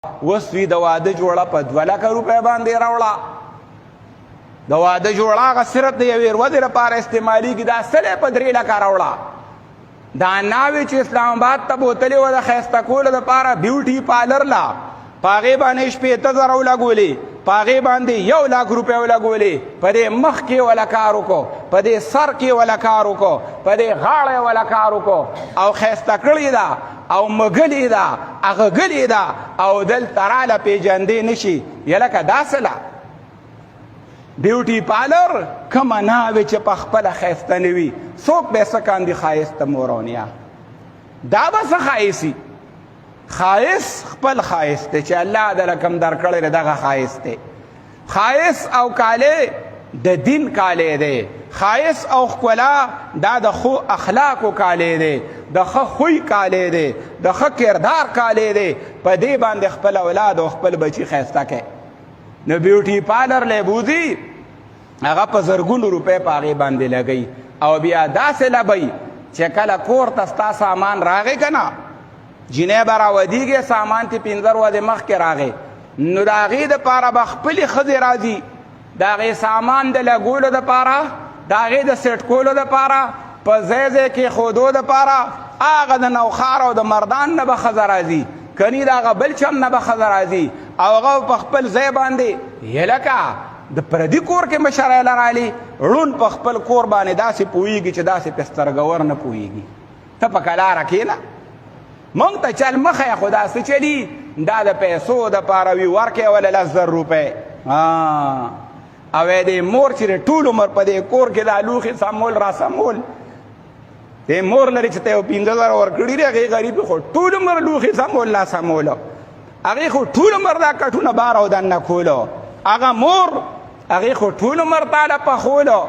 اوس دوی د واده جوړه په 2 لکه روپۍ باندې راوړه. د واده جوړه هغه صرف د یوې ورځې لپاره استعمالېږي، دا سلې په 3 لکه راوړه. دا ناوې چې اسلام آباد ته بوتلې وه د ښایسته کولو دپاره بیوټي پارلر لا، په هغې باندې 80,000 ولګولې، په هغې باندې 1 لک روپۍ ولګولې، په دې مخ کې وله کار وکړو، په دې سر کې وله کار وکړو، په دې غاړه وله کار وکړو او ښایسته کړې ده او مږلې ده، اغږلې ده او دلته راله پېژندې نه شي. یلکه داسې له بیوټي پارلر کومه ناوې چې په خپله ښایسته نه وي، څوک به یې څه کاندي ښایسته مورونیه، دا به څه ښایسي؟ ښایست خپل ښایست دی چې الله دله کوم درکړی دی، دغه ښایست دی. ښایست او کالی د دین کالی دی، ښایست او ښکلا دا د ښو اخلاقو کالی دی، د ښه خوی کالی دی، د ښه کردار کالی دی. په دې باندې خپل اولاد او خپل بچي ښایسته کوي. نو بیوټي پارلر لی بوځي، هغه په زرګونو روپۍ په هغې باندې لګوي او بیا داسې لبوي چې کله کور ته ستا سامان راغی که نه، جینۍ به راودیږي، سامان تې 15 ورځې مخکې راغی، نو د هغې دپاره به خپلې ښځې راځي، د هغې سامان د لګولو دپاره، د هغې د سیټ کولو دپاره، په ځای ځای کېښودو دپاره، هغه د نوښار او د مردان نه به ښځه راځي، کني د هغه بل چم نه به ښځه راځي او هغه په خپل ځای باندې هلکه د پردي کور کې مشرعله رالي، ړوند په خپل کور باندې داسې پوهېږي چې داسې پې سترګور نه پوهېږي. ته په کلاره کښېنه، مونږ ته چل مه ښیه، خو دا څه چلي دا د پیسو دپاره وي، ورکړې وله 10,000 روپۍ او دې مور چې ټول عمر په دې کور کې دا لوښي سمول را سمول، دې مور لري چې ته یو 15,000 ورکړي دي، هغې غریبي خو ټول عمر لوښي سمول لا سمولو، هغې خو ټول عمر دا کټونه بار او دننه کولو، هغه مور هغې خو ټول عمر تاله پخولو،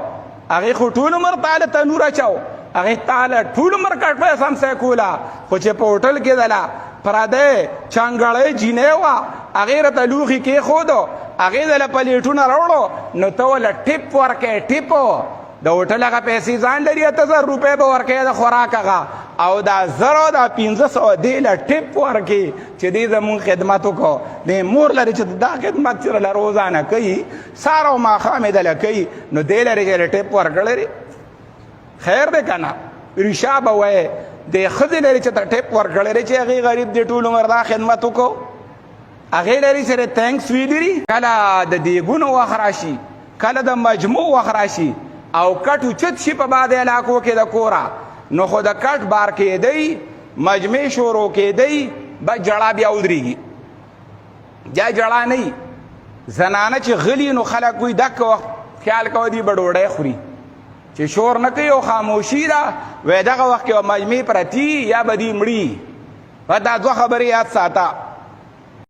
هغې خو ټول عمر تاله تنور اچو، هغې تاله ټول عمر کټوۍ سمسی کوله، خو چې په هوټل کې دله پردی چانګړی جینۍ وه، هغې راته لوښي کېښودو، هغې دله پلیټونه راوړو، نو ته وله ټیپ ورکوې، ټیپ د هوټل هغه پیسې ځان لري، 8,000 روپۍ به ورکوې د خوراک هغه، او دا 1,000 دا 1500 دې له ټیپ ورکړي چې دې زمونږ خدمت وکړو. دې مور لري چې دا خدمت چې له روزانه کوي، سهار او ماښام یې دله کوي، نو دې لري چې له ټیپ ورکړی خیر دی که نه؟ ریشا به وایې دې ښځې لري چې ته ټیپ ورکړی دی چې هغې غریب دې ټول عمر دا خدمت وکړو، هغې لري چې تینکس ویلي. کله د دیګونو وخت راشي، کله د مجموع وخت راشي او کټ اوچت شي په بعضې علاقو کې د کوره، نو خو د کټ بار کېدی، مجمع شروع کېدی، بس جړه بیا ودرېږي، بیا جړه نه وي. زنانه چې غلي نو خلک وایي دک وخت خیال کوه دوی به ډوډۍ خوري، چې شور نه کوي او خاموشي ده، وایي دغه وخت کې به مجمع پرتي یا به دوی مړي. دا 2 خبرې یاد ساته.